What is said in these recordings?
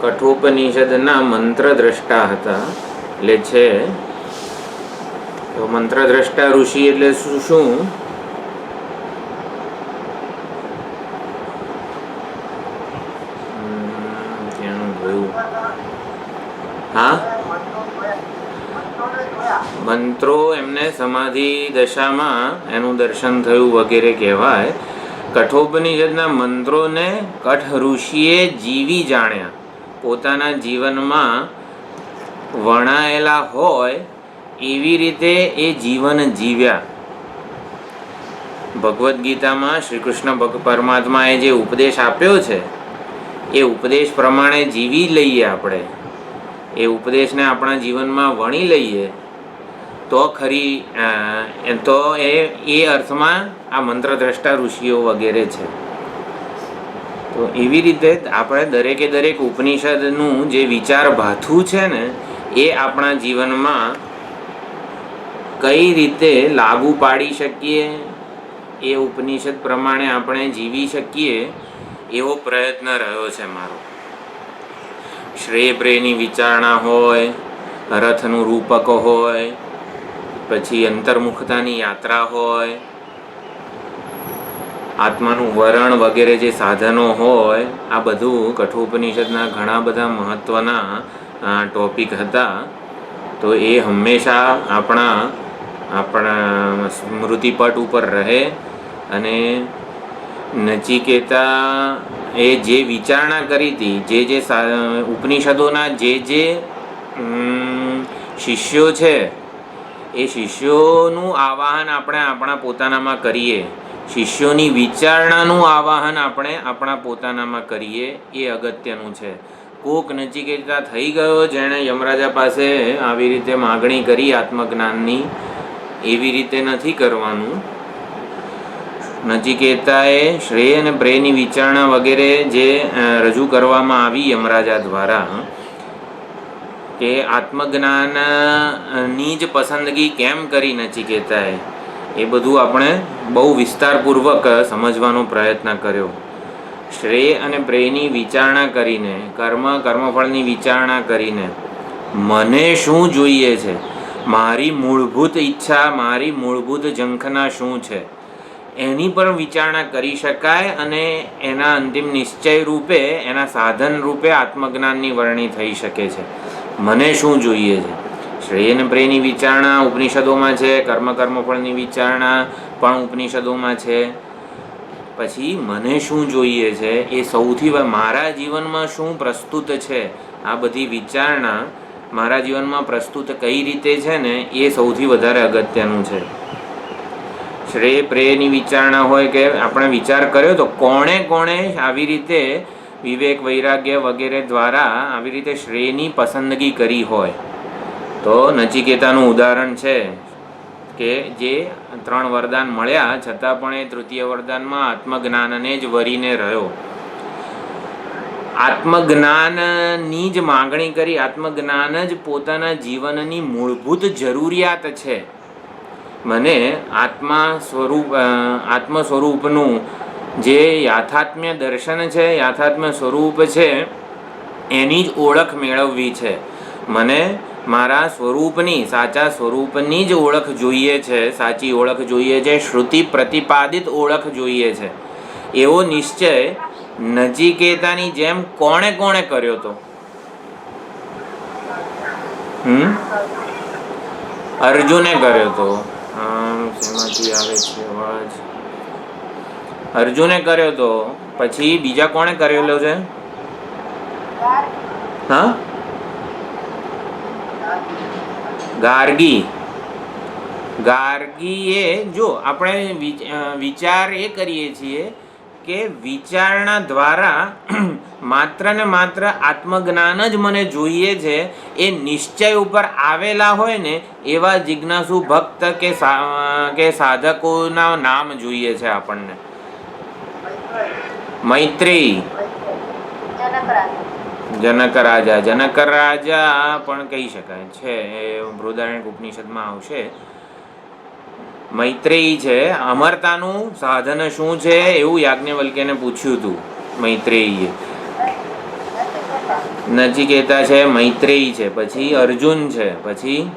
કઠોપનિષદના મંત્રદ્રષ્ટા હતા. એટલે છે તો મંત્રદ્રષ્ટા ઋષિ એટલે શું? હા, મંત્રો એમને સમાધિ દશામાં એનું દર્શન થયું વગેરે કહેવાય. કઠોપનિષદના મંત્રોને કઠ ઋષિએ જીવી જાણ્યા, પોતાના જીવનમાં વણાયેલા હોય એવી રીતે એ જીવન જીવ્યા. ભગવદ્ ગીતામાં શ્રી કૃષ્ણ પરમાત્માએ જે ઉપદેશ આપ્યો છે એ ઉપદેશ પ્રમાણે જીવી લઈએ, આપણે એ ઉપદેશને આપણા જીવનમાં વણી લઈએ તો ખરી તો એ અર્થમાં આ મંત્રદ્રષ્ટા ઋષિઓ વગેરે છે. તો એવી રીતે આપણે દરેકે દરેક ઉપનિષદનું જે વિચાર ભાથું છે ને એ આપણા જીવનમાં કઈ રીતે લાગુ પાડી શકીએ, એ ઉપનિષદ પ્રમાણે આપણે જીવી શકીએ એવો પ્રયત્ન રહ્યો છે મારો. શ્રેય પ્રેયની વિચારણા હોય, રથનું રૂપક હોય, પછી અંતર્મુખતાની યાત્રા હોય, આત્માનું વરણ વગેરે જે સાધનો હોય, આ બધું કઠોપનિષદના ઘણા બધા મહત્ત્વના ટોપિક હતા. તો એ હંમેશા આપણા સ્મૃતિપટ ઉપર રહે. અને નચિકેતા એ જે વિચારણા કરી હતી, જે ઉપનિષદોના જે શિષ્યો છે એ શિષ્યોનું આવાહન આપણે આપણા પોતાનામાં કરીએ, શિષ્યોની વિચારણાનું આવાહન આપણે આપણા પોતાનામાં કરીએ, એ અગત્યનું છે. કોક નચિકેતા થઈ ગયો જેણે યમરાજા પાસે આવી રીતે માગણી કરી આત્મજ્ઞાનની, એવી રીતે નથી કરવાનું. નચિકેતાએ શ્રેય અને પ્રેયની વિચારણા વગેરે જે રજૂ કરવામાં આવી યમરાજા દ્વારા, કે આત્મજ્ઞાનની જ પસંદગી કેમ કરી નચિકેતાએ, એ બધું આપણે બહુ વિસ્તારપૂર્વક સમજવાનો પ્રયત્ન કર્યો. શ્રેય અને પ્રેયની વિચારણા કરીને, કર્મફળની વિચારણા કરીને મને શું જોઈએ છે, મારી મૂળભૂત ઈચ્છા, મારી મૂળભૂત ઝંખના શું છે, એની પર વિચારણા કરી શકાય. અને એના અંતિમ નિશ્ચય રૂપે, એના સાધન રૂપે આત્મજ્ઞાનની વરણી થઈ શકે છે. મને શું જોઈએ છે, શ્રેય અને પ્રેયની વિચારણા ઉપનિષદોમાં છે, કર્મફળની વિચારણા પણ ઉપનિષદોમાં છે. પછી મને શું જોઈએ છે એ સૌથી મારા જીવનમાં શું પ્રસ્તુત છે, આ બધી વિચારણા મારા જીવનમાં પ્રસ્તુત કઈ રીતે છે ને એ સૌથી વધારે અગત્યનું છે. શ્રેય પ્રેયની વિચારણા હોય કે આપણે વિચાર કર્યો તો કોણે આવી રીતે વિવેક વૈરાગ્ય વગેરે દ્વારા આવી રીતે શ્રેયની પસંદગી કરી હોય. તો નચિકેતાનું ઉદાહરણ છે કે જે 3 વરદાન મળ્યા છતાં પણ એ તૃતીય વરદાનમાં આત્મજ્ઞાનને જ વરીને રહ્યો. આત્મજ્ઞાનની જ માગણી કરી. આત્મજ્ઞાન જ પોતાના જીવનની મૂળભૂત જરૂરિયાત છે. મને આત્મ સ્વરૂપનું જે યાથાત્મ્ય દર્શન છે, યાથાત્મ્ય સ્વરૂપ છે, એની જ ઓળખ મેળવવી છે. મને મારા સ્વરૂપની, સાચા સ્વરૂપની જ ઓળખ જોઈએ છે, સાચી ઓળખ જોઈએ છે, શ્રુતિ પ્રતિપાદિત ઓળખ જોઈએ છે. એવો નિશ્ચય નચિકેતાની જેમ કોણે કર્યો હતો? અર્જુને કર્યો હતો. શેમાંથી આવે છે અવાજ? અર્જુને કર્યો હતો. પછી બીજા કોણે કરેલો છે? હા, ગાર્ગીએ. જો આપણે વિચાર એ કરીએ છીએ કે વિચારણા દ્વારા માત્ર ને માત્ર આત્મજ્ઞાન જ મને જોઈએ છે, એ નિશ્ચય ઉપર આવેલા હોય ને એવા જિજ્ઞાસુ ભક્ત કે સાધકોના નામ જોઈએ છે આપણને. મૈત્રેય, જનક રાજા પણ કહી શકાય છે, બૃહદારણ્યક ઉપનિષદમાં આવશે. મૈત્રેયી છે. અમરતાનું સાધન શું છે એવું યાજ્ઞવલ્ક્યને પૂછ્યું હતું મૈત્રેયીએ. નચિકેતા છે, મૈત્રેયી છે, પછી અર્જુન છે, પછી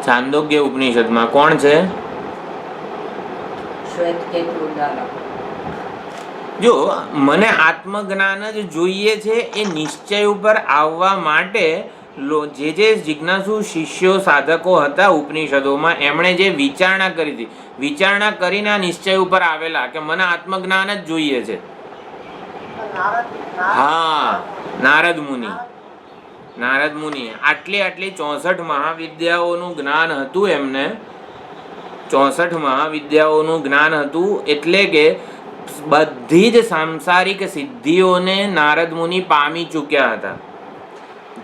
છાંદોગ્ય ઉપનિષદમાં કોણ છે? જો મને આત્મજ્ઞાન જ જોઈએ છે એ નિશ્ચય ઉપર આવવા માટે જે જિજ્ઞાસુ શિષ્યો સાધકો હતા ઉપનિષદોમાં, એમણે જે વિચારણા કરી હતી, વિચારણા કરીને આ નિશ્ચય ઉપર આવેલા કે મને આત્મજ્ઞાન જ જોઈએ છે. હા, નારદ મુનિ આટલી 64 મહાવિદ્યાઓનું જ્ઞાન હતું એમને. 64 મહાવિદ્યાઓનું જ્ઞાન હતું, એટલે કે બધી જ સાંસારિક સિદ્ધિઓને નારદ મુનિ પામી ચૂક્યા હતા.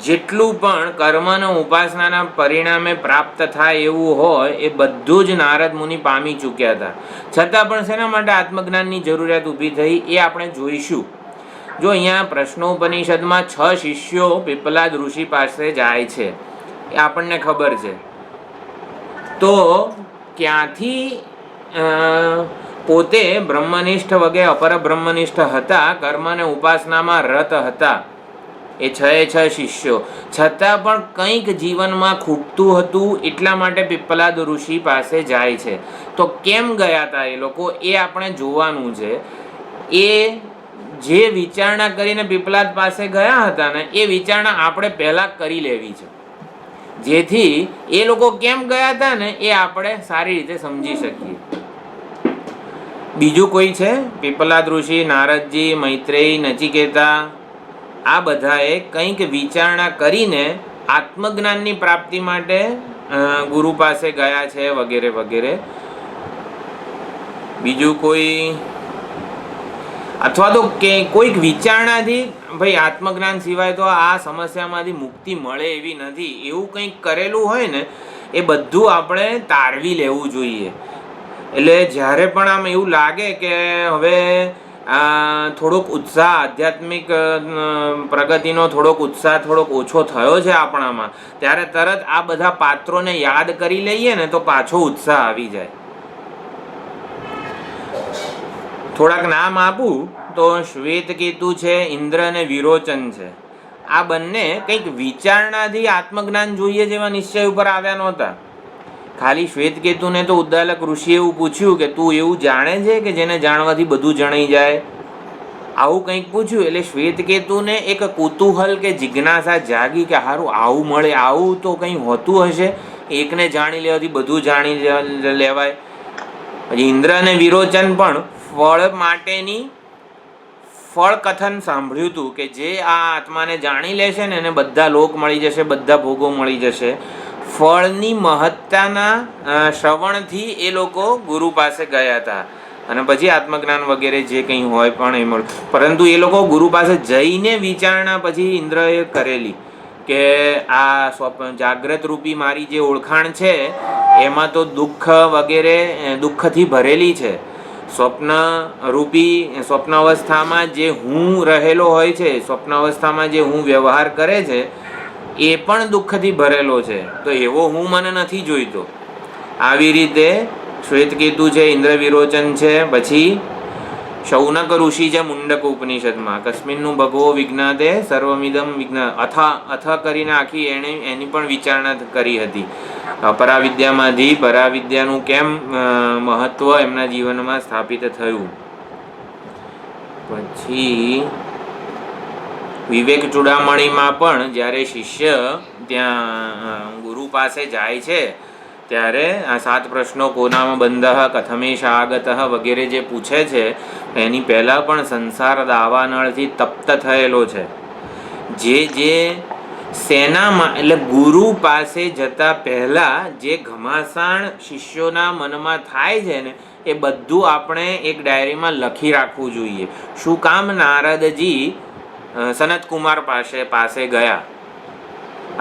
જેટલું પણ કર્મ અને ઉપાસનાના પરિણામે પ્રાપ્ત થાય એવું હોય એ બધું જ નારદ મુનિ પામી ચૂક્યા હતા. છતાં પણ શેના માટે આત્મજ્ઞાનની જરૂરિયાત ઊભી થઈ એ આપણે જોઈશું. જો અહીંયા પ્રશ્નોપનિષદમાં 6 શિષ્યો પીપલાદ ઋષિ પાસે જાય છે, એ આપણને ખબર છે. તો ક્યાંથી પોતે બ્રહ્મનિષ્ઠ વગેરે અપર બ્રહ્મનિષ્ઠ હતા, કર્મ અને ઉપાસનામાં રત હતા એ 6 શિષ્યો, છતાં પણ કંઈક જીવનમાં ખૂટતું હતું, એટલા માટે પીપલાદ ઋષિ પાસે જાય છે. તો કેમ ગયા હતા એ લોકો, એ આપણે જોવાનું છે. એ જે વિચારણા કરીને પીપલાદ પાસે ગયા હતા ને, એ વિચારણા આપણે પહેલાં કરી લેવી છે, જેથી એ લોકો કેમ ગયા હતા ને એ આપણે સારી રીતે સમજી શકીએ. બીજું કોઈ છે? પીપલાદ ઋષિ, નારદજી, મૈત્રેયી, નચિકેતા, આ બધાએ કંઈક વિચારણા કરીને આત્મજ્ઞાનની પ્રાપ્તિ માટે ગુરુ પાસે ગયા છે વગેરે વગેરે. બીજું કોઈ? અથવા તો કે કોઈક વિચારણાથી ભાઈ આત્મજ્ઞાન સિવાય તો આ સમસ્યામાંથી મુક્તિ મળે એવી નથી, એવું કંઈક કરેલું હોય ને એ બધું આપણે તારવી લેવું જોઈએ. એટલે જ્યારે પણ આમ એવું લાગે કે હવે થોડોક ઉત્સાહ, આધ્યાત્મિક પ્રગતિનો થોડોક ઉત્સાહ થોડોક ઓછો થયો છે આપણામાં, ત્યારે તરત આ બધા પાત્રોને યાદ કરી લઈએ ને તો પાછો ઉત્સાહ આવી જાય. થોડાક નામ આપું તો શ્વેતકેતુ છે, ઇન્દ્ર અને વિરોચન છે. આ બંને કંઈક વિચારણાથી આત્મજ્ઞાન જોઈએ જેવા નિશ્ચય ઉપર આવ્યા નહોતા. ખાલી શ્વેતકેતુને તો ઉદ્દાલક ઋષિએ એવું પૂછ્યું કે તું એવું જાણે છે કે જેને જાણવાથી બધું જણાઈ જાય, આવું કંઈક પૂછ્યું. એટલે શ્વેતકેતુને એક કુતૂહલ કે જિજ્ઞાસા જાગી કે સારું આવું મળે, આવું તો કંઈ હોતું હશે, એકને જાણી લેવાથી બધું જાણી લેવાય. પછી ઇન્દ્ર અને વિરોચન પણ ફળ માટેની ફળ કથન સાંભળ્યું હતું કે જે આ આત્માને જાણી લેશે ને એને બધા લોક મળી જશે, બધા ભોગો મળી જશે. ફળની મહત્તાના શ્રવણથી એ લોકો ગુરુ પાસે ગયા હતા અને પછી આત્મજ્ઞાન વગેરે જે કંઈ હોય પણ એ મળ્યું. પરંતુ એ લોકો ગુરુ પાસે જઈને વિચારણા પછી ઇન્દ્રએ કરેલી કે આ જાગ્રત રૂપી મારી જે ઓળખાણ છે એમાં તો દુઃખ વગેરે દુઃખથી ભરેલી છે. સ્વપ્ન રૂપી સ્વપ્ન અવસ્થામાં જે હું રહેલો હોય છે, સ્વપ્ન અવસ્થામાં જે હું વ્યવહાર કરે છે એ પણ દુઃખથી ભરેલો છે, તો એવો હું મને નથી જોઈતો. આવી રીતે શ્વેતકેતુ છે, ઇન્દ્ર વિરોચન છે. પછી શૌનક ઋષિ છે મુંડક ઉપનિષદમાં, કસ્મિન્નું ભગવો વિજ્ઞાતે સર્વમિદમ વિજ્ઞા અથ કરીને આખી એની પણ વિચારણા કરી હતી. પરાવિદ્યામાંથી પરાવિદ્યાનું કેમ મહત્વ એમના જીવનમાં સ્થાપિત થયું. પછી વિવેક ચૂડામણીમાં પણ જ્યારે શિષ્ય ત્યાં ગુરુ પાસે જાય છે ત્યારે આ 7 પ્રશ્નો કોનામાં બંધ, કથમેશ આગત વગેરે જે પૂછે છે એની પહેલાં પણ સંસાર દાવાનળથી તપ્ત થયેલો છે. જે સેનામાં એટલે ગુરુ પાસે જતા પહેલાં જે ઘમાસાણ શિષ્યોના મનમાં થાય છે ને એ બધું આપણે એક ડાયરીમાં લખી રાખવું જોઈએ. શું કામ નારદજી સનતકુમાર પાસે ગયા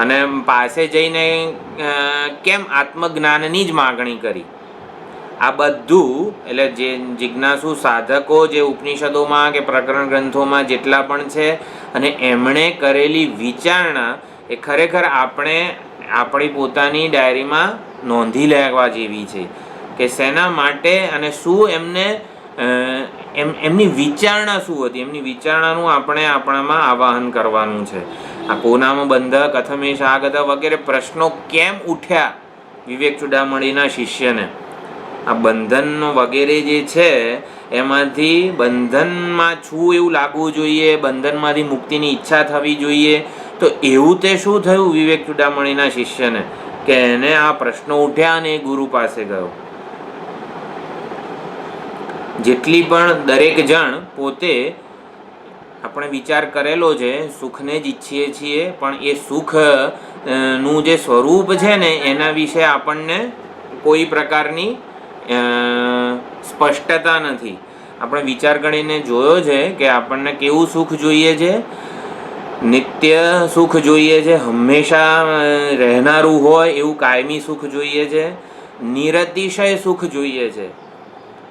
અને પાસે જઈને કેમ આત્મજ્ઞાનની જ માગણી કરી, આ બધું એટલે જે જિજ્ઞાસુ સાધકો જે ઉપનિષદોમાં કે પ્રકરણ ગ્રંથોમાં જેટલા પણ છે અને એમણે કરેલી વિચારણા એ ખરેખર આપણે આપણી પોતાની ડાયરીમાં નોંધી લેવા જેવી છે કે શેના માટે અને શું એમને એમની વિચારણા શું હતી, એમની વિચારણાનું આપણે આપણામાં આવાહન કરવાનું છે. આ કોનામાં બંધક અથમેશ આગત વગેરે પ્રશ્નો કેમ ઉઠ્યા વિવેક ચૂડામણીના શિષ્યને? આ બંધન વગેરે જે છે એમાંથી બંધનમાં છું એવું લાગવું જોઈએ, બંધનમાંથી મુક્તિની ઈચ્છા થવી જોઈએ. તો એવું તે શું થયું વિવેક ચૂડામણીના શિષ્યને કે એને આ પ્રશ્નો ઉઠ્યા અને એ ગુરુ પાસે ગયો? જેટલી પણ દરેક જણ પોતે આપણે વિચાર કરેલો છે સુખને જ ઈચ્છીએ છીએ, પણ એ સુખ નું જે સ્વરૂપ છે ને એના વિશે આપણને કોઈ પ્રકારની સ્પષ્ટતા નથી. આપણે વિચાર કરીને જોયો છે કે આપણને કેવું સુખ જોઈએ છે? નિત્ય સુખ જોઈએ છે, હંમેશા રહેનારું હોય એવું કાયમી સુખ જોઈએ છે, નિરતિશય સુખ જોઈએ છે,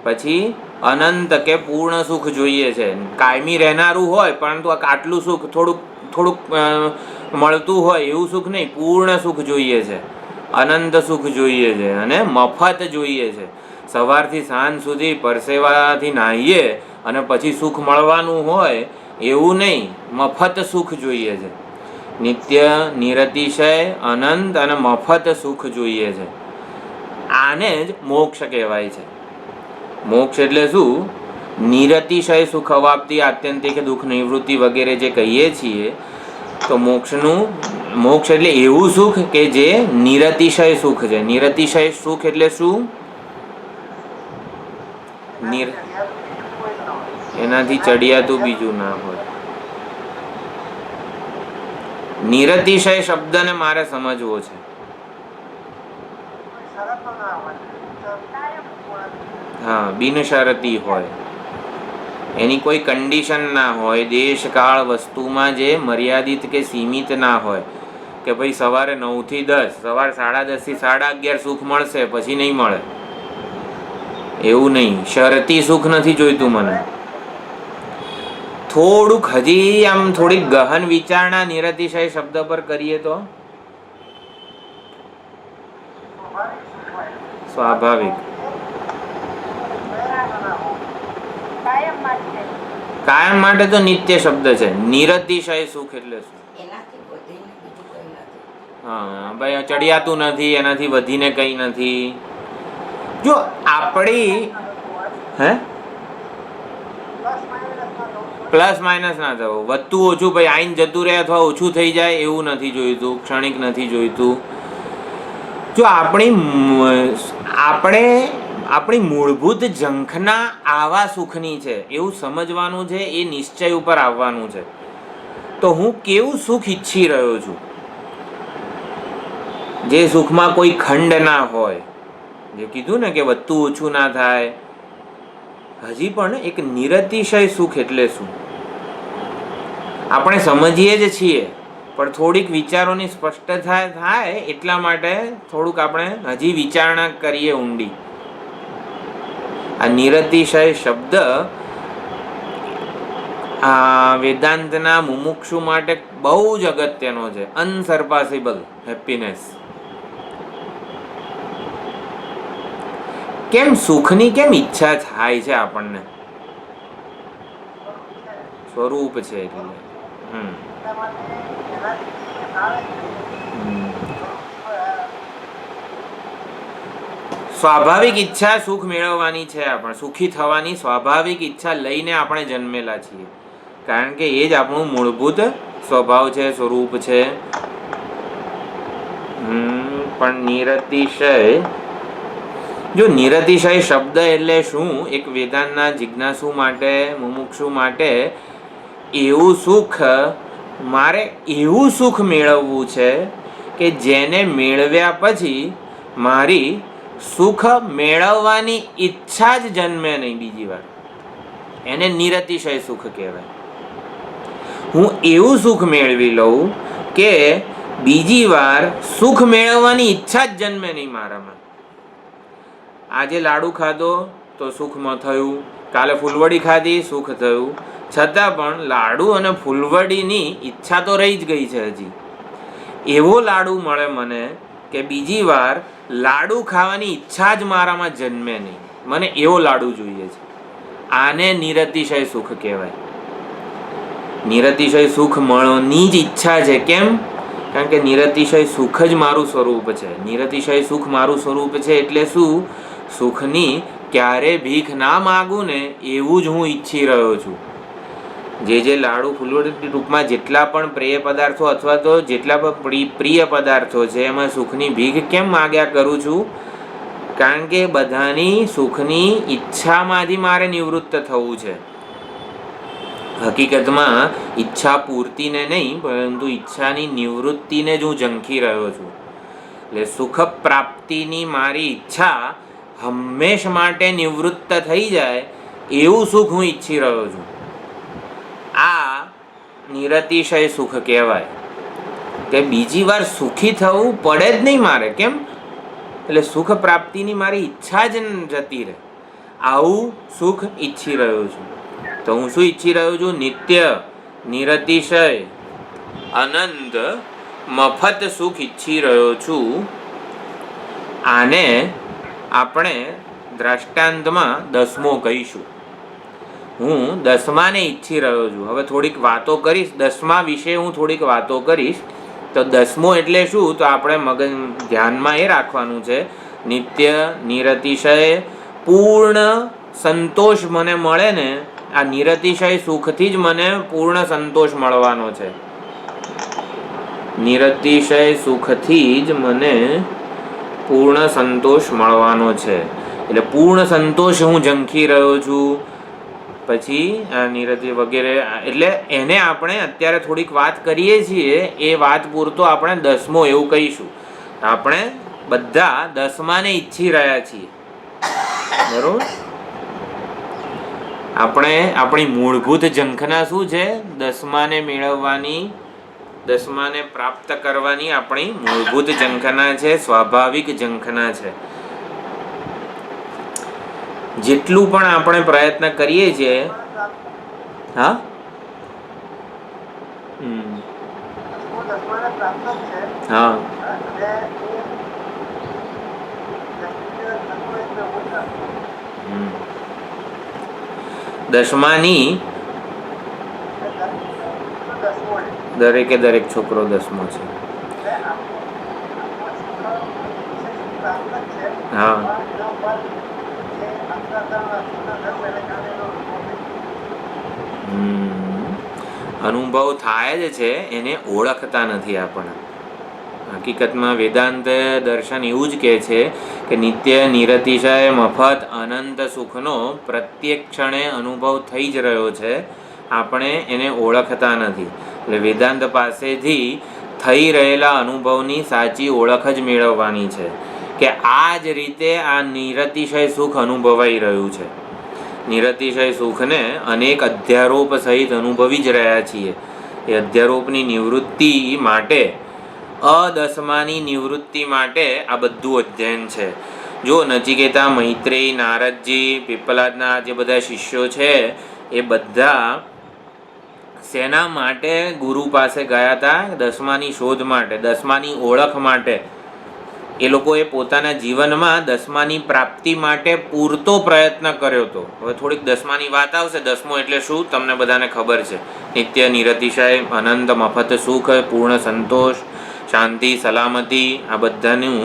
પછી અનંત કે પૂર્ણ સુખ જોઈએ છે. કાયમી રહેનારું હોય પરંતુ આટલું સુખ થોડુંક મળતું હોય એવું સુખ નહીં, પૂર્ણ સુખ જોઈએ છે, અનંત સુખ જોઈએ છે અને મફત જોઈએ છે. સવારથી સાંજ સુધી પરસેવાથી નાહીએ અને પછી સુખ મળવાનું હોય એવું નહીં, મફત સુખ જોઈએ છે. નિત્ય, નિરતિશય, અનંત અને મફત સુખ જોઈએ છે. આને જ મોક્ષ કહેવાય છે. મોક્ષ એટલે શું? નિરતિશય સુખ અવાપ્તિ, આત્યંતિક દુઃખ નિવૃત્તિ વગેરે જે કહીએ છીએ તો મોક્ષ એટલે એવું સુખ કે જે નિરતિશય સુખ છે. નિરતિશય સુખ એટલે શું? એનાથી ચડિયાતું બીજું ના હોય. નિરતિશય શબ્દને મારે સમજવો છે. હા, બિનશરતી હોય, એની કોઈ કન્ડિશન ના હોય, દેશ કાળ વસ્તુમાં જે મર્યાદિત કે સીમિત ના હોય કે ભાઈ સવારે 9 થી 10, સવારે 10:30 થી 11:30 સુખ મળશે પછી નહીં મળે એવું નહીં. શરતી સુખ નથી જોઈતું મને. થોડુંક હજી આમ થોડીક ગહન વિચારણા નિરતિશય શબ્દ પર કરીએ તો સ્વાભાવિક. કાયમ માટે તો નિત્ય શબ્દ છે. નિરતિશય સુખ એટલે શું? હા ભાઈ, ચડિયાતું નથી, એનાથી વધીને કંઈ નથી. જો આપણી પ્લસ માઇનસ ના થવું, વધતું ઓછું ભાઈ આઈને જતું રહે અથવા ઓછું થઈ જાય એવું નથી જોઈતું, ક્ષણિક નથી જોઈતું. જો આપણી મૂળભૂત ઝંખના આવા સુખની છે એવું સમજવાનું છે, એ નિશ્ચય ઉપર આવવાનું છે. તો હું કેવું સુખ ઈચ્છી રહ્યો છું, જે સુખમાં કોઈ ખંડ ના હોય, જે કીધું ને કે વધતું ઓછું ના થાય. હજી પણ એક નિરતિશય સુખ એટલે શું આપણે સમજીએ જ છીએ, પણ થોડીક વિચારોની સ્પષ્ટતા થાય એટલા માટે થોડુંક આપણે હજી વિચારણા કરીએ ઊંડી. આ નિરતિશય શબ્દ આ વેદાંતના મુમુક્ષુ માટે બહુ જ અગત્યનો છે. અનસરપાસેબલ હેપીનેસ. કેમ સુખની કેમ ઈચ્છા થાય છે આપણને? સ્વરૂપ છે એટલે. સ્વાભાવિક ઈચ્છા સુખ મેળવવાની છે. આપણે સુખી થવાની સ્વાભાવિક ઈચ્છા લઈને આપણે જન્મેલા છીએ, કારણ કે એ જ આપણું મૂળભૂત સ્વભાવ છે, સ્વરૂપ છે. પણ નિરતિશય, જો નિરતિશય શબ્દ એટલે શું? એક વેદાંતના જિજ્ઞાસુ માટે, મુમુક્ષુ માટે એવું સુખ, મારે એવું સુખ મેળવવું છે કે જેને મેળવ્યા પછી મારી સુખ મેળવવાની ઈચ્છા જ જન્મે નહીં બીજી વાર. એને નિરતિશય સુખ કહેવાય. હું એવું સુખ મેળવી લઉં કે બીજી વાર સુખ મેળવવાની ઈચ્છા જ જન્મે નહીં મારામાં. આજે લાડુ ખાધો તો સુખમાં થયું, કાલે ફૂલવડી ખાધી સુખ થયું, છતાં પણ લાડુ અને ફૂલવડીની ઈચ્છા તો રહી જ ગઈ છે હજી. એવો લાડુ મળે મને કે બીજી વાર લાડુ ખાવાની ઈચ્છા જ મારામાં જન્મે નહીં, મને એવો લાડુ જોઈએ છે. આને નિરતિશય સુખ કહેવાય. નિરતિશય સુખ મળવાની જ ઈચ્છા છે. કેમ? કારણ કે નિરતિશય સુખ જ મારું સ્વરૂપ છે. નિરતિશય સુખ મારું સ્વરૂપ છે એટલે શું? સુખની ક્યારે ભીખ ના માગું ને એવું જ હું ઈચ્છી રહ્યો છું. જે લાડુ ફૂલવડી રૂપમાં જેટલા પણ પ્રિય પદાર્થો અથવા તો જેટલા પણ પ્રિય પદાર્થો છે એમાં સુખની ભીખ કેમ માગ્યા કરું છું? કારણ કે બધાની સુખની ઈચ્છામાંથી મારે નિવૃત્ત થવું છે. હકીકતમાં ઈચ્છા પૂર્તિને નહીં પરંતુ ઈચ્છાની નિવૃત્તિને જ હું ઝંખી રહ્યો છું. એટલે સુખ પ્રાપ્તિની મારી ઈચ્છા હંમેશ માટે નિવૃત્ત થઈ જાય એવું સુખ હું ઈચ્છી રહ્યો છું. આ નિરતિશય સુખ કહેવાય. કે બીજી વાર સુખી થવું પડે જ નહીં મારે. કેમ? એટલે સુખ પ્રાપ્તિની મારી ઈચ્છા જ જતી રહે. આવું સુખ ઈચ્છી રહ્યો છું. તો હું શું ઈચ્છી રહ્યો છું? નિત્ય નિરતિશય અનંત મફત સુખ ઈચ્છી રહ્યો છું. આને આપણે દ્રષ્ટાંતમાં 10મો કહીશું. હું 10માને ઈચ્છી રહ્યો છું. હવે થોડીક વાતો કરીશ 10મા વિશે, હું થોડીક વાતો કરીશ. તો 10મો એટલે શું? તો આપણે મગજ ધ્યાનમાં એ રાખવાનું છે, નિત્ય નિરતિશય પૂર્ણ સંતોષ મને મળે ને, આ નિરતિશય સુખથી જ મને પૂર્ણ સંતોષ મળવાનો છે. નિરતિશય સુખથી જ મને પૂર્ણ સંતોષ મળવાનો છે. એટલે પૂર્ણ સંતોષ હું ઝંખી રહ્યો છું. પછી આ નિરતિ વગેરે, એટલે એને આપણે અત્યારે થોડીક વાત કરીએ છીએ એ વાત પૂરતો આપણે 10મો એવું કહીશું. આપણે બધા 10માને ઈચ્છી રહ્યા છીએ. બરોબર? આપણે આપણી મૂળભૂત ઝંખના શું છે? 10માને મેળવવાની, 10માને પ્રાપ્ત કરવાની આપણી મૂળભૂત ઝંખના છે, સ્વાભાવિક ઝંખના છે. જેટલું પણ આપણે પ્રયત્ન કરીએ છીએ, હા હા 10માની દરેકે દરેક છોકરો 10મો છે. હા અનુભવ થાય જ છે, એને ઓળખતા નથી આપણે. હકીકતમાં વેદાંત દર્શન એવું જ કહે છે કે નિત્ય નિરતિશય મફત અનંત સુખનો પ્રત્યેક ક્ષણે અનુભવ થઈ જ રહ્યો છે, આપણે એને ઓળખતા નથી. એટલે વેદાંત પાસેથી થઈ રહેલા અનુભવની સાચી ઓળખ જ મેળવવાની છે કે આ જ રીતે આ નિરતિશય સુખ અનુભવાઈ રહ્યું છે. નિરતિશય સુખને અનેક અધ્યારોપ સહિત અનુભવી જ રહ્યા છીએ. એ અધ્યારોપની નિવૃત્તિ માટે, અ10માની નિવૃત્તિ માટે આ બધું અધ્યયન છે. જો નચિકેતા, મૈત્રેય, નારદજી, પીપલાદના જે બધા શિષ્યો છે એ બધા શેના માટે ગુરુ પાસે ગયા હતા? 10માની શોધ માટે, 10માની ઓળખ માટે. એ લોકોએ પોતાના જીવનમાં 10માની પ્રાપ્તિ માટે પૂરતો પ્રયત્ન કર્યો હતો. હવે થોડીક 10માની વાત આવશે. 10મો એટલે શું? તમને બધાને ખબર છે. નિત્ય નિરતિશય અનંત મફત સુખ, પૂર્ણ સંતોષ, શાંતિ, સલામતી, આ બધાનું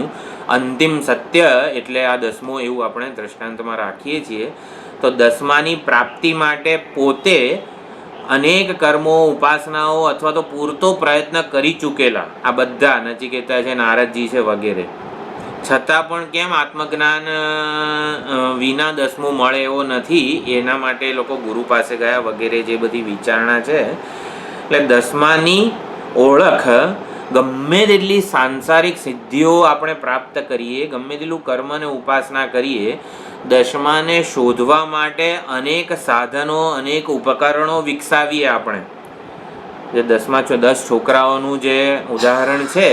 અંતિમ સત્ય એટલે આ 10મો એવું આપણે દ્રષ્ટાંતમાં રાખીએ છીએ. તો 10માની પ્રાપ્તિ માટે પોતે અનેક કર્મો, ઉપાસનાઓ અથવા તો પૂરતો પ્રયત્ન કરી ચૂકેલા આ બધા નચિકેતા છે, નારદજી છે વગેરે, છતાં પણ કેમ આત્મજ્ઞાન વિના 10મો મળે એવો નથી, એના માટે લોકો ગુરુ પાસે ગયા વગેરે જે બધી વિચારણા છે. એટલે 10માની ઓળખ ગમે તેટલી સાંસારિક સિદ્ધિઓ આપણે પ્રાપ્ત કરીએ, ગમે તેટલું કર્મ અને ઉપાસના કરીએ, 10માને શોધવા માટે અનેક સાધનો, અનેક ઉપકરણો વિકસાવીએ આપણે. જે 10 છોકરાઓનું જે ઉદાહરણ છે,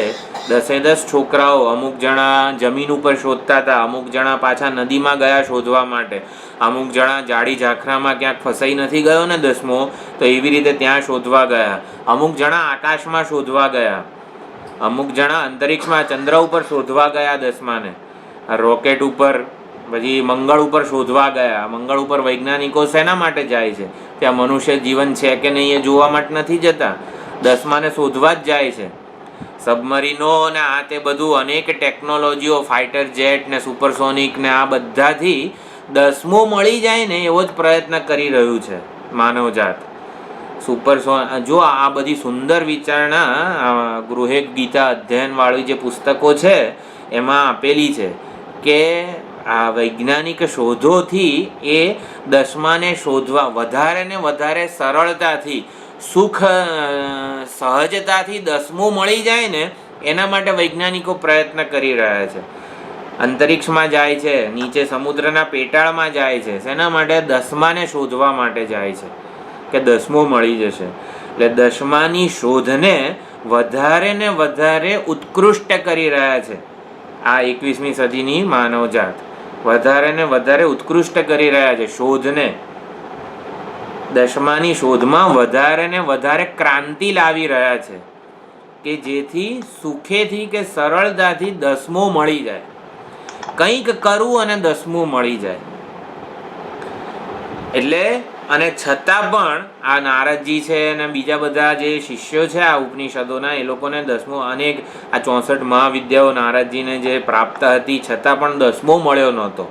10 છોકરાઓ, અમુક જણા જમીન ઉપર શોધતા હતા, અમુક જણા પાછા નદીમાં ગયા શોધવા માટે, અમુક જણા જાડી ઝાખરામાં ક્યાંક ફસાઈ નથી ગયો ને 10મો, તો એવી રીતે ત્યાં શોધવા ગયા, અમુક જણા આકાશમાં શોધવા ગયા. અમુક જણા અંતરિક્ષમાં ચંદ્ર ઉપર શોધવા ગયા 10માને, રોકેટ ઉપર, પછી મંગળ ઉપર શોધવા ગયા. મંગળ ઉપર વૈજ્ઞાનિકો શેના માટે જાય છે? ત્યાં મનુષ્ય જીવન છે કે નહીં એ જોવા માટે નથી જતા, 10માને શોધવા જ જાય છે. સબમરીનો ને આ તે બધું અનેક ટેકનોલોજીઓ, ફાઇટર જેટ ને સુપરસોનિક ને આ બધાથી 10મું મળી જાય ને એવો જ પ્રયત્ન કરી રહ્યું છે માનવજાત. જો આ બધી સુંદર વિચારણા ગૃહે ગીતા અધ્યયનવાળી જે પુસ્તકો છે એમાં આપેલી છે કે આ વૈજ્ઞાનિક શોધોથી એ 10માને શોધવા વધારે ને વધારે સરળતાથી, સુખ સહજતાથી 10મું મળી જાય ને એના માટે વૈજ્ઞાનિકો પ્રયત્ન કરી રહ્યા છે. અંતરિક્ષમાં જાય છે, નીચે સમુદ્રના પેટાળમાં જાય છે. શેના માટે? 10માને શોધવા માટે જાય છે કે 10મું મળી જશે. એટલે 10માની શોધને વધારે ને વધારે ઉત્કૃષ્ટ કરી રહ્યા છે આ 21મી સદીની માનવજાત. વધારે ને વધારે ઉત્કૃષ્ટ કરી રહ્યા છે શોધને. 10માની શોધમાં વધારે ને વધારે ક્રાંતિ લાવી રહ્યા છે કે જેથી સુખેથી કે સરળતાથી 10મું મળી જાય. કંઈક કરવું અને 10મું મળી જાય. એટલે અને છતાં પણ આ નારદજી છે અને બીજા બધા જે શિષ્યો છે આ ઉપનિષદોના, એ લોકોને 10મું, અનેક આ 64 મહાવિદ્યાઓ નારદજીને જે પ્રાપ્ત હતી છતાં પણ 10મું મળ્યો નહોતો.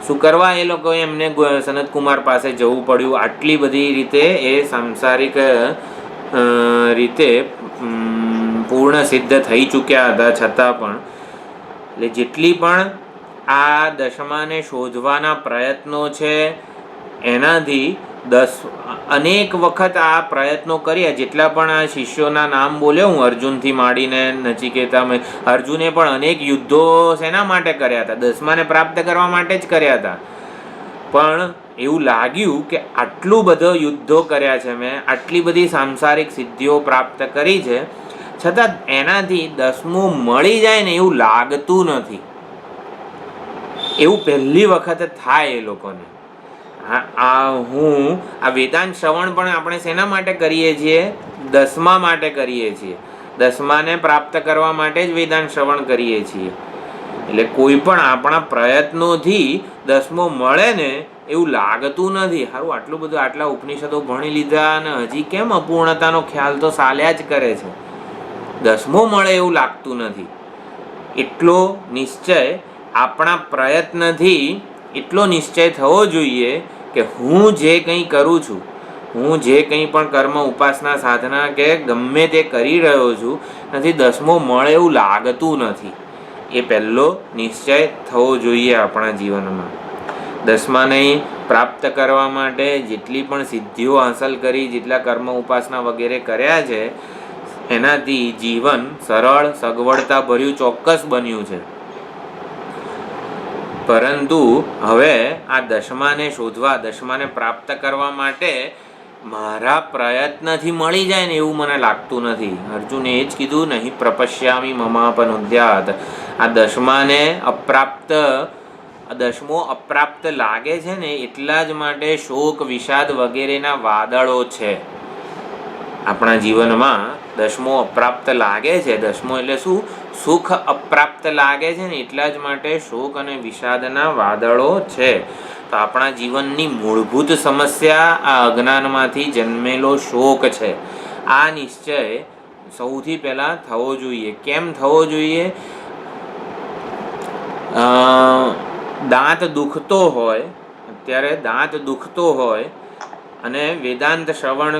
શું કરવા? એ લોકો એમને સનતકુમાર પાસે જવું પડ્યું. આટલી બધી રીતે એ સાંસારિક રીતે પૂર્ણ સિદ્ધ થઈ ચૂક્યા હતા છતાં પણ. એટલે જેટલી પણ આ 10માને શોધવાના પ્રયત્નો છે એનાથી અનેક વખત આ પ્રયત્નો કર્યા. જેટલા પણ આ શિષ્યોના નામ બોલ્યો હું, અર્જુનથી માંડીને નચિકેતા, અર્જુને પણ અનેક યુદ્ધો શેના માટે કર્યા હતા? 10માને પ્રાપ્ત કરવા માટે જ કર્યા હતા. પણ એવું લાગ્યું કે આટલું બધો યુદ્ધો કર્યા છે મેં, આટલી બધી સાંસારિક સિદ્ધિઓ પ્રાપ્ત કરી છે, છતાં એનાથી 10મું મળી જાય ને એવું લાગતું નથી. એવું પહેલી વખત થાય એ લોકોને. આ વેદાંત શ્રવણ પણ આપણે શેના માટે કરીએ છીએ? 10મા માટે કરીએ છીએ. 10માને પ્રાપ્ત કરવા માટે જ વેદાંત શ્રવણ કરીએ છીએ. એટલે કોઈ પણ આપણા પ્રયત્નોથી 10મું મળે ને એવું લાગતું નથી. સારું, આટલું બધું, આટલા ઉપનિષદો ભણી લીધા અને હજી કેમ અપૂર્ણતાનો ખ્યાલ તો ચાલ્યા જ કરે છે, 10મું મળે એવું લાગતું નથી. એટલો નિશ્ચય આપણા પ્રયત્નથી એટલો નિશ્ચય થવો જોઈએ કે હું જે કંઈ કરું છું, હું જે કંઈ પણ કર્મ, ઉપાસના, સાધના કે ગમે તે કરી રહ્યો છું, નથી 10મું મળે એવું લાગતું નથી. એ પહેલો નિશ્ચય થવો જોઈએ આપણા જીવનમાં. 10માને પ્રાપ્ત કરવા માટે જેટલી પણ સિદ્ધિઓ હાંસલ કરી, જેટલા કર્મ, ઉપાસના વગેરે કર્યા છે એનાથી જીવન સરળ, સગવડતા ભર્યું ચોક્કસ બન્યું છે. પરંતુ હવે આ 10માને શોધવા, 10માને પ્રાપ્ત કરવા માટે મારા પ્રયત્નથી મળી જાય ને એવું મને લાગતું નથી. અર્જુને એ જ કીધું, નહીં પ્રપશ્યામી મમાપનુદ્યાત. આ 10માને અપ્રાપ્ત, 10મો અપ્રાપ્ત લાગે છે ને એટલા જ માટે શોક, વિષાદ વગેરેના વાદળો છે આપણા જીવનમાં. 10મો અપ્રાપ્ત લાગે છે, 10મો એટલે શું? સુખ અપ્રાપ્ત લાગે છે ને એટલા જ માટે શોક અને વિષાદના વાદળો છે. તો આપણા જીવનની મૂળભૂત સમસ્યા આ અજ્ઞાનમાંથી જન્મેલો શોક છે. આ નિશ્ચય સૌથી પહેલાં થવો જોઈએ. કેમ થવો જોઈએ? દાંત દુખતો હોય, અત્યારે દાંત દુખતો હોય અને વેદાંત શ્રવણ,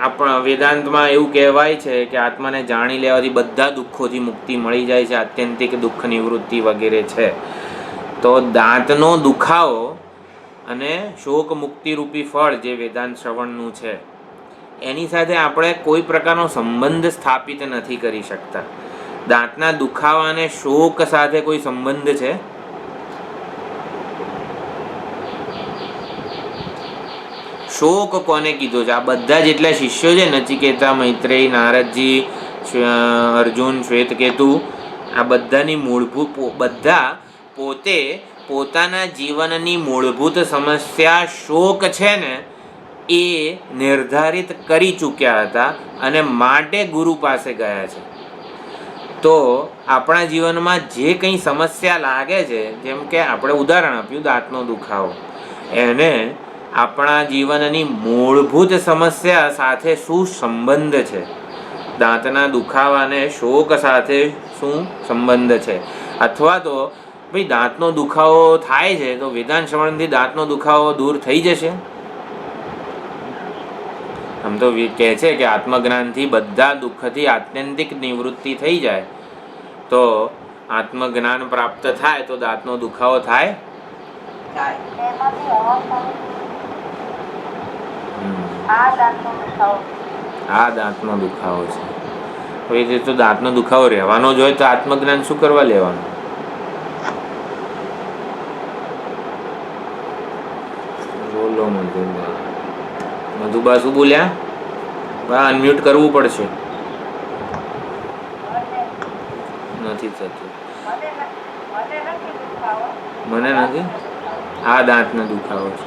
આપણા વેદાંતમાં એવું કહેવાય છે કે આત્માને જાણી લેવાથી બધા દુઃખોથી મુક્તિ મળી જાય છે, આત્યંતિક દુઃખ નિવૃત્તિ વગેરે છે. તો દાંતનો દુખાવો અને શોક મુક્તિરૂપી ફળ જે વેદાંત શ્રવણનું છે એની સાથે આપણે કોઈ પ્રકારનો સંબંધ સ્થાપિત નથી કરી શકતા. દાંતના દુખાવા અને શોક સાથે કોઈ સંબંધ છે? શોક કોને કીધો છે? આ બધા જેટલા શિષ્યો છે, નચિકેતા, મૈત્રેય, નારદજી, અર્જુન, શ્વેતકેતુ, આ બધાની મૂળભૂત, બધા પોતે પોતાના જીવનની મૂળભૂત સમસ્યા શોક છે ને એ નિર્ધારિત કરી ચૂક્યા હતા અને માટે ગુરુ પાસે ગયા છે. તો આપણા જીવનમાં જે કંઈ સમસ્યા લાગે છે, જેમ કે આપણે ઉદાહરણ આપ્યું દાંતનો દુખાવો, એને આપણા જીવનની મૂળભૂત સમસ્યા સાથે શું સંબંધ છે, દાંતના દુખાવાને શોક સાથે શું સંબંધ છે, અથવા તો ભાઈ દાંતનો દુખાવો થાય છે તો વેદાંત શ્રવણથી દાંતનો દુખાવો દૂર થઈ જશે. આમ તો કહે છે કે આત્મજ્ઞાનથી બધા દુઃખથી આત્યંતિક નિવૃત્તિ થઈ જાય. તો આત્મજ્ઞાન પ્રાપ્ત થાય તો દાંતનો દુખાવો થાય. આ દાંતનો દુખાવો છે. હવે તો દાંતનો દુખાવો રહેવાનો જ હોય તો આત્મજ્ઞાન શું કરવા લેવાનું? બોલો મધુબા શું બોલ્યા? અનમ્યુટ કરવું પડશે. નથી થતું. મને નથી. આ દાંતનો દુખાવો છે.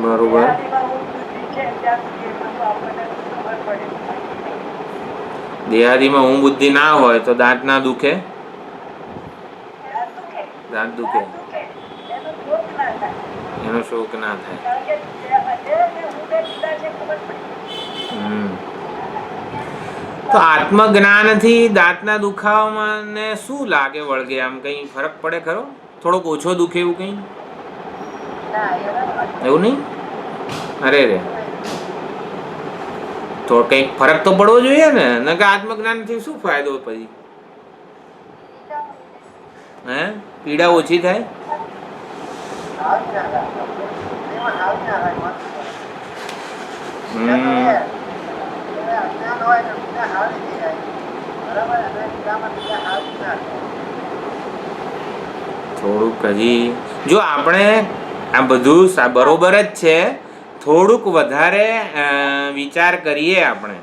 બરોબર. દેહાદીમાં હું બુદ્ધિ ના હોય તો દાંત ના દુખે. દાંત દુખે એનો શોક ના થાય. તો આત્મજ્ઞાનથી દાંતના દુખાવામાં ને શું લાગે વળગે? આમ કઈ ફરક પડે ખરો? થોડોક ઓછો દુખે એવું કઈ? એવું નહીં? અરે રે, તો કંઈક ફરક તો પડવો જોઈએ ને કે આત્મજ્ઞાનથી શું ફાયદો પછી? હે, પીડા ઓછી થાય? થોડુંક હજી જો આપણે આ બધું બરોબર જ છે, થોડુંક વધારે વિચાર કરીએ આપણે.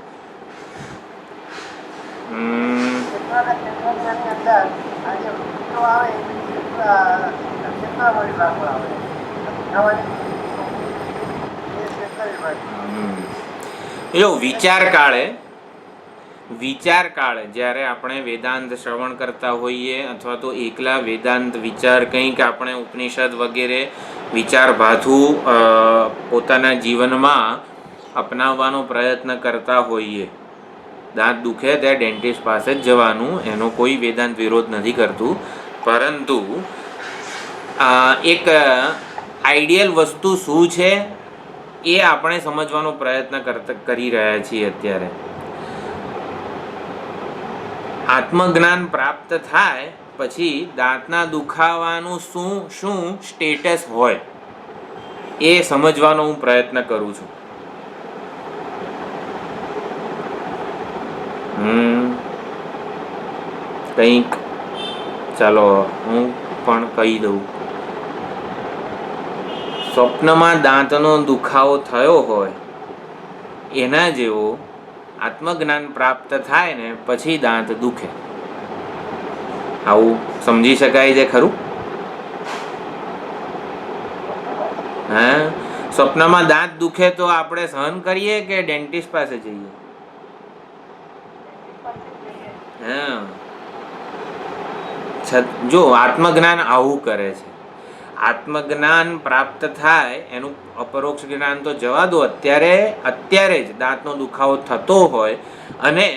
વિચાર કાળે જ્યારે આપણે વેદાંત શ્રવણ કરતા હોઈએ અથવા તો એકલા વેદાંત વિચાર કંઈક આપણે ઉપનિષદ વગેરે વિચાર ભાથું પોતાના જીવનમાં અપનાવવાનો પ્રયત્ન કરતા હોઈએ, દાંત દુખે ત્યારે ડેન્ટિસ્ટ પાસે જ જવાનું, એનો કોઈ વેદાંત વિરોધ નથી કરતું, પરંતુ એક આઈડિયલ વસ્તુ શું છે એ આપણે સમજવાનો પ્રયત્ન કરી રહ્યા છીએ અત્યારે. આત્મજ્ઞાન પ્રાપ્ત થાય પછી દાંતના દુખાવાનું શું સ્ટેટસ હોય એ સમજવાનો હું પ્રયત્ન કરું છું. કંઈક ચાલો હું પણ કહી દઉં. સ્વપ્નમાં દાંતનો દુખાવો થયો હોય એના જેવો આત્મજ્ઞાન પ્રાપ્ત થાય ને પછી દાંત દુખે. આવું સમજી શકાય છે ખરું? હા, સ્વપ્નમાં દાંત દુખે તો આપણે સહન કરીએ કે ડેન્ટિસ્ટ પાસે જઈએ? હા, જો આત્મજ્ઞાન આવું કરે છે. આત્મજ્ઞાન પ્રાપ્ત થાય એનું અપરોક્ષ જ્ઞાન તો જવા દો, અત્યારે જ દાંતનો દુખાવો થતો હોય અને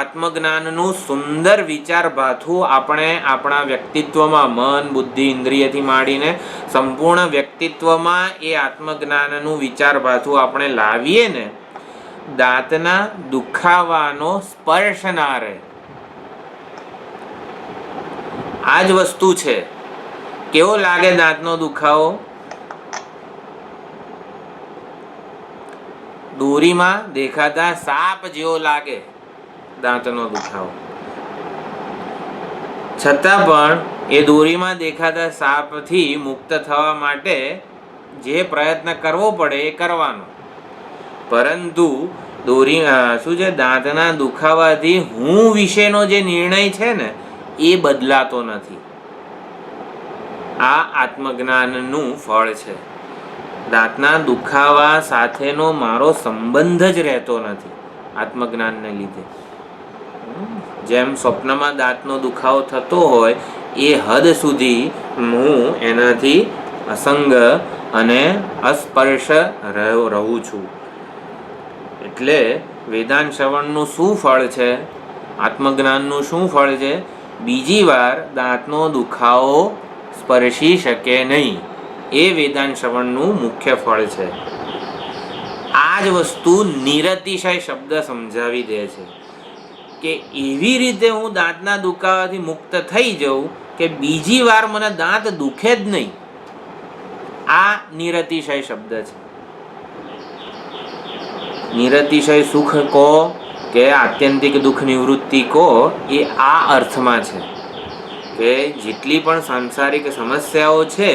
આત્મજ્ઞાનનું સુંદર વિચાર ભાથું આપણે આપણા વ્યક્તિત્વમાં મન બુદ્ધિ ઇન્દ્રિયથી માંડીને સંપૂર્ણ વ્યક્તિત્વમાં એ આત્મજ્ઞાનનું વિચાર ભાથું આપણે લાવીએ ને, દાંતના દુખાવાનો સ્પર્શ ના રહે. આ જ વસ્તુ છે. કેવો લાગે દાંતનો દુખાવો? દોરીમાં દેખાતા સાપ જેવો લાગે દાંતનો દુખાવો. છતાં પણ એ દોરીમાં દેખાતા સાપથી મુક્ત થવા માટે જે પ્રયત્ન કરવો પડે એ કરવાનો, પરંતુ શું છે, દાંતના દુખાવાથી હું વિશેનો જે નિર્ણય છે ને એ બદલાતો નથી. આ આત્મજ્ઞાનનું ફળ છે. દાંતના દુખાવા સાથેનો મારો સંબંધ જ રહેતો નથી આત્મજ્ઞાનને લીધે. જેમ સ્વપ્નમાં દાંતનો દુખાવો થતો હોય એ હદ સુધી હું એનાથી અસંગ અને અસ્પર્શ રહું છું. એટલે વેદાંત શ્રવણનું શું ફળ છે, આત્મજ્ઞાનનું શું ફળ છે? બીજી વાર દાંતનો દુખાવો સ્પર્શી શકે નહીં, એ વેદાંત શ્રવણનું મુખ્ય ફળ છે. આ જ વસ્તુ નિરતિશય શબ્દ સમજાવી દે છે કે એવી રીતે હું દાંતના દુખાવાથી મુક્ત થઈ જાઉં કે બીજી વાર મને દાંત દુખે જ નહીં. આ નિરતિશય શબ્દ છે. નિરતિશય સુખ કહો કે આત્યંતિક દુઃખ નિવૃત્તિ કહો, એ આ અર્થમાં છે કે જેટલી પણ સાંસારિક સમસ્યાઓ છે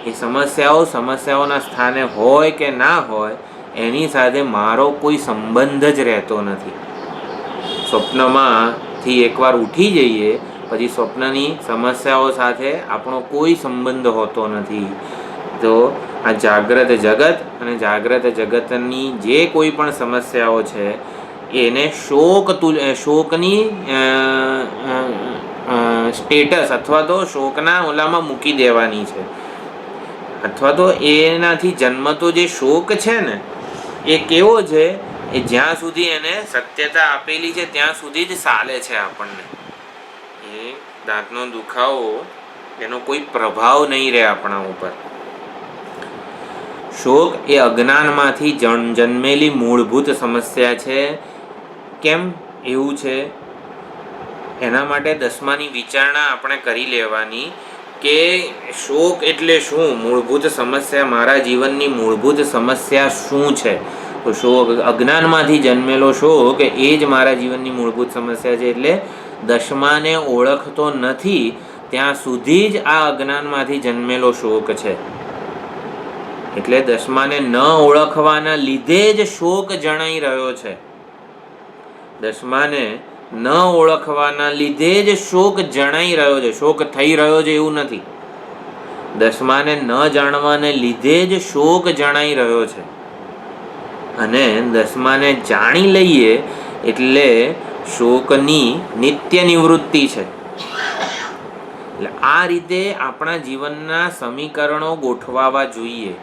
એ સમસ્યાઓના સ્થાને હોય કે ના હોય એની સાથે મારો કોઈ સંબંધ જ રહેતો નથી. સ્વપ્નમાંથી એકવાર ઉઠી જઈએ પછી સ્વપ્નની સમસ્યાઓ સાથે આપણો કોઈ સંબંધ હોતો નથી. તો આ જાગ્રત જગત અને જાગ્રત જગતની જે કોઈ પણ સમસ્યાઓ છે એને શોકની સ્ટેટસ અથવા તો શોકના ઓલામાં મૂકી દેવાની છે, અથવા તો એનાથી જન્મતો જે શોક છે ને એ કેવો છે, એ જ્યાં સુધી એને સત્યતા આપેલી છે ત્યાં સુધી જ ચાલે છે. આપણને એ દાંતનો દુખાવો એનો કોઈ પ્રભાવ નહીં રહે આપણા ઉપર. શોક એ અજ્ઞાનમાંથી જન્મેલી મૂળભૂત સમસ્યા છે. કેમ એવું છે એના માટે દસમાની વિચારણા આપણે કરી લેવાની કે શોક એટલે શું, મૂળભૂત સમસ્યા, મારા જીવનની મૂળભૂત સમસ્યા શું છે. તો શોક, અજ્ઞાનમાંથી જન્મેલો શોક એ જ મારા જીવનની મૂળભૂત સમસ્યા છે. એટલે દસમાને ઓળખતો નથી ત્યાં સુધી જ આ અજ્ઞાનમાંથી જન્મેલો શોક છે. એટલે દસમાને ન ઓળખવાના લીધે જ શોક જણાઈ રહ્યો છે. દસમાને ન ઓળખવાના લીધે જ શોક જણાઈ રહ્યો છે, શોક થઈ રહ્યો છે એવું નથી. દસમાને ન જાણવાને લીધે જ શોક જણાઈ રહ્યો છે. અને દસમાને જાણી લઈએ એટલે શોકની નિત્ય નિવૃત્તિ છે. એટલે આ રીતે આપણા જીવનના સમીકરણો ગોઠવાવા જોઈએ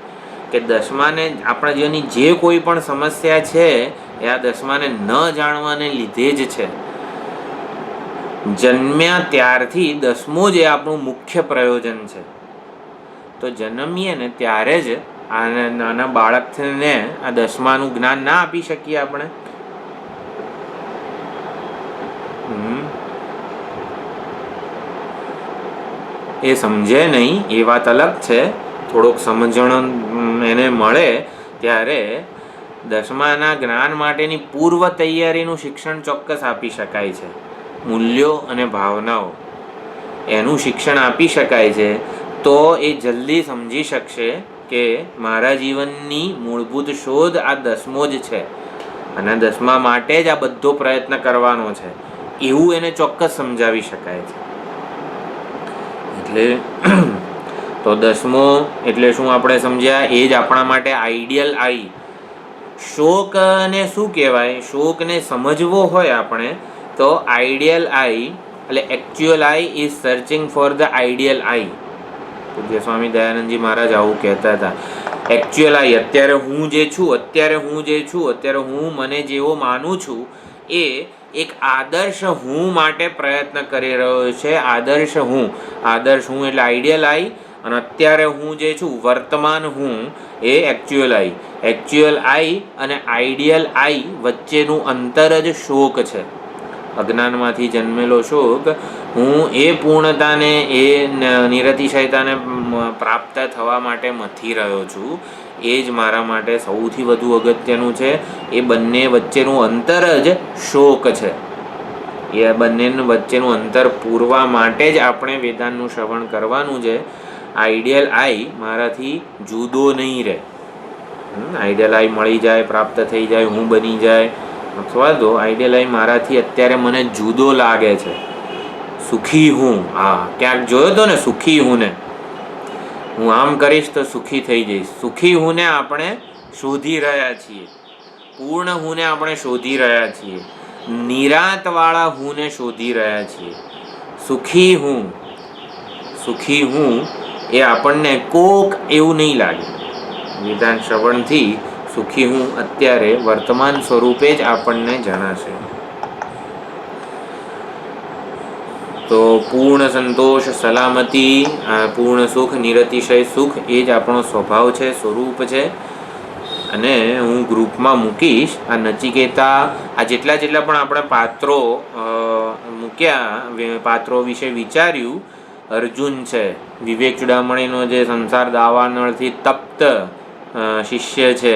કે દસમાને આપણા જીવનની જે કોઈ પણ સમસ્યા છે એ આ દસમાને ન જાણવાને લીધે જ છે. જન્મ્યા ત્યારથી દસમો જ એ આપણું મુખ્ય પ્રયોજન છે. તો જન્મીએ ને ત્યારે જ નાના બાળકને આ દસમાનું જ્ઞાન ના આપી શકીએ આપણે. એ સમજે નહીં એ વાત અલગ છે, થોડોક સમજણ એને મળે ત્યારે દસમાના જ્ઞાન માટેની પૂર્વ તૈયારીનું શિક્ષણ ચોક્કસ આપી શકાય છે. મૂલ્યો અને ભાવનાઓ એનું શિક્ષણ આપી શકાય છે તો એ જલ્દી સમજી શકશે કે મારા જીવનની મૂળભૂત શોધ આ દસમો જ છે અને દસમા માટે જ આ બધો પ્રયત્ન કરવાનો છે, એવું એને ચોક્કસ સમજાવી શકાય છે. એટલે તો દસમો એટલે શું આપણે સમજ્યા, એ જ આપણા માટે આઈડિયલ આઈ. શોકને શું કહેવાય, શોકને સમજવો હોય આપણે તો આઈડિયલ આઈ એટલે actual I is searching for the ideal I. પૂજ્ય સ્વામી દયાનંદજી મહારાજ આવું કહેતા હતા. એકચ્યુઅલ આઈ અત્યારે હું જે છું, અત્યારે હું મને જેવો માનું છું એ એક આદર્શ હું માટે પ્રયત્ન કરી રહ્યો છે. આદર્શ હું એટલે આઈડિયલ આઈ, અને અત્યારે હું જે છું વર્તમાન હું એ એકચ્યુઅલ આઈ. એકચ્યુઅલ આઈ અને આઈડિયલ આઈ વચ્ચેનું અંતર જ શોક છે. અજ્ઞાનમાંથી જન્મેલો શોક હું એ પૂર્ણતાને, એ નિરતિશયતાને પ્રાપ્ત થવા માટે મથી રહ્યો છું. એ જ મારા માટે સૌથી વધુ અગત્યનું છે. એ બંને વચ્ચેનું અંતર જ શોક છે. એ બંને વચ્ચેનું અંતર પૂરવા માટે જ આપણે વેદાંતનું શ્રવણ કરવાનું છે. આઈડિયલ આઈ મારાથી જુદો નહીં રહે. આઈડિયલ આઈ મળી જાય, પ્રાપ્ત થઈ જાય, હું બની જાય, અથવા તો આઈડિયલ આઈ મારાથી અત્યારે મને જુદો લાગે છે. સુખી હું, હા ક્યાંક જોયો તો ને સુખી હું ને, હું આમ કરીશ તો સુખી થઈ જઈશ. સુખી હું ને આપણે શોધી રહ્યા છીએ, પૂર્ણ હું ને આપણે શોધી રહ્યા છીએ, નિરાંતવાળા હું ને શોધી રહ્યા છીએ. સુખી હું એ આપણને કોક એવું નહીં લાગે. વિધાન શ્રવણથી સુખી હું અત્યારે વર્તમાન સ્વરૂપે જ આપણને જણાશે. તો પૂર્ણ સંતોષ, સલામતી, પૂર્ણ સુખ, નિરતિશય સુખ એ જ આપણો સ્વભાવ છે, સ્વરૂપ છે. અને હું ગ્રુપમાં મૂકીશ આ નચિકેતા, આ જેટલા પણ આપણે પાત્રો મૂક્યા, પાત્રો વિશે વિચાર્યું. અર્જુન છે, વિવેક ચૂડામણીનો જે સંસાર દાવાનળથી તપ્ત શિષ્ય છે,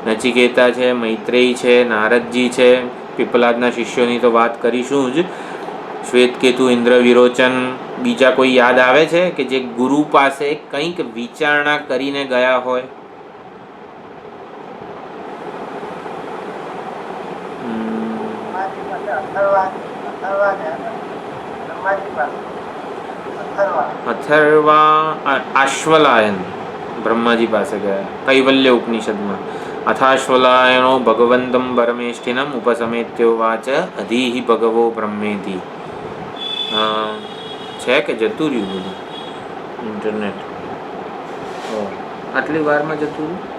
નચિકેતા છે, મૈત્રેયી છે, નારદજી છે, પીપલાદના શિષ્યોની તો વાત કરીશું જ, શ્વેતકેતુ, ઇન્દ્ર વિરોચન. બીજા કોઈ યાદ આવે છે કે જે ગુરુ પાસે કંઈક વિચારણા કરીને ગયા હોય? અથર્વા, આશ્વલાયન બ્રહ્માજી પાસે ગયા કૈવલ્ય ઉપનિષદમાં. અથાશ્વલાયનો ભગવંતમ પરમેષ્ઠિનમ ઉપસમેત્યોવાચ અધીહિ ભગવો બ્રહ્મેતિ. છે કે જતું રહ્યું બધું ઇન્ટરનેટ? આટલી વારમાં જતું રહ્યું?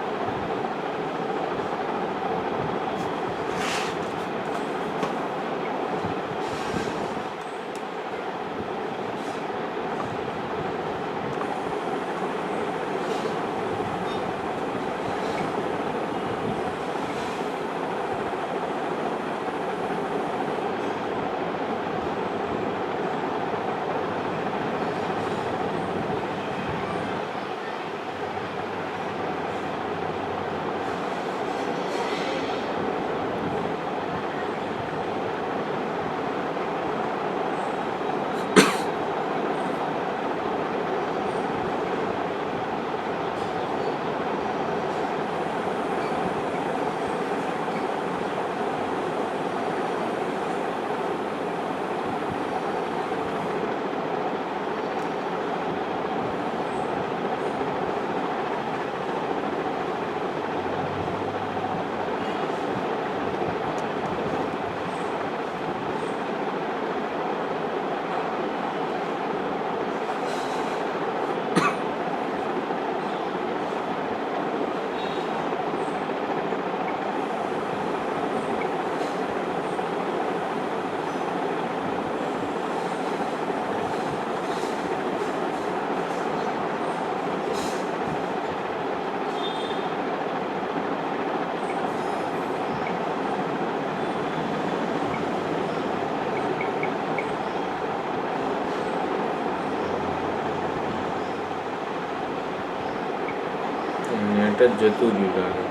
જતું રહ્યું.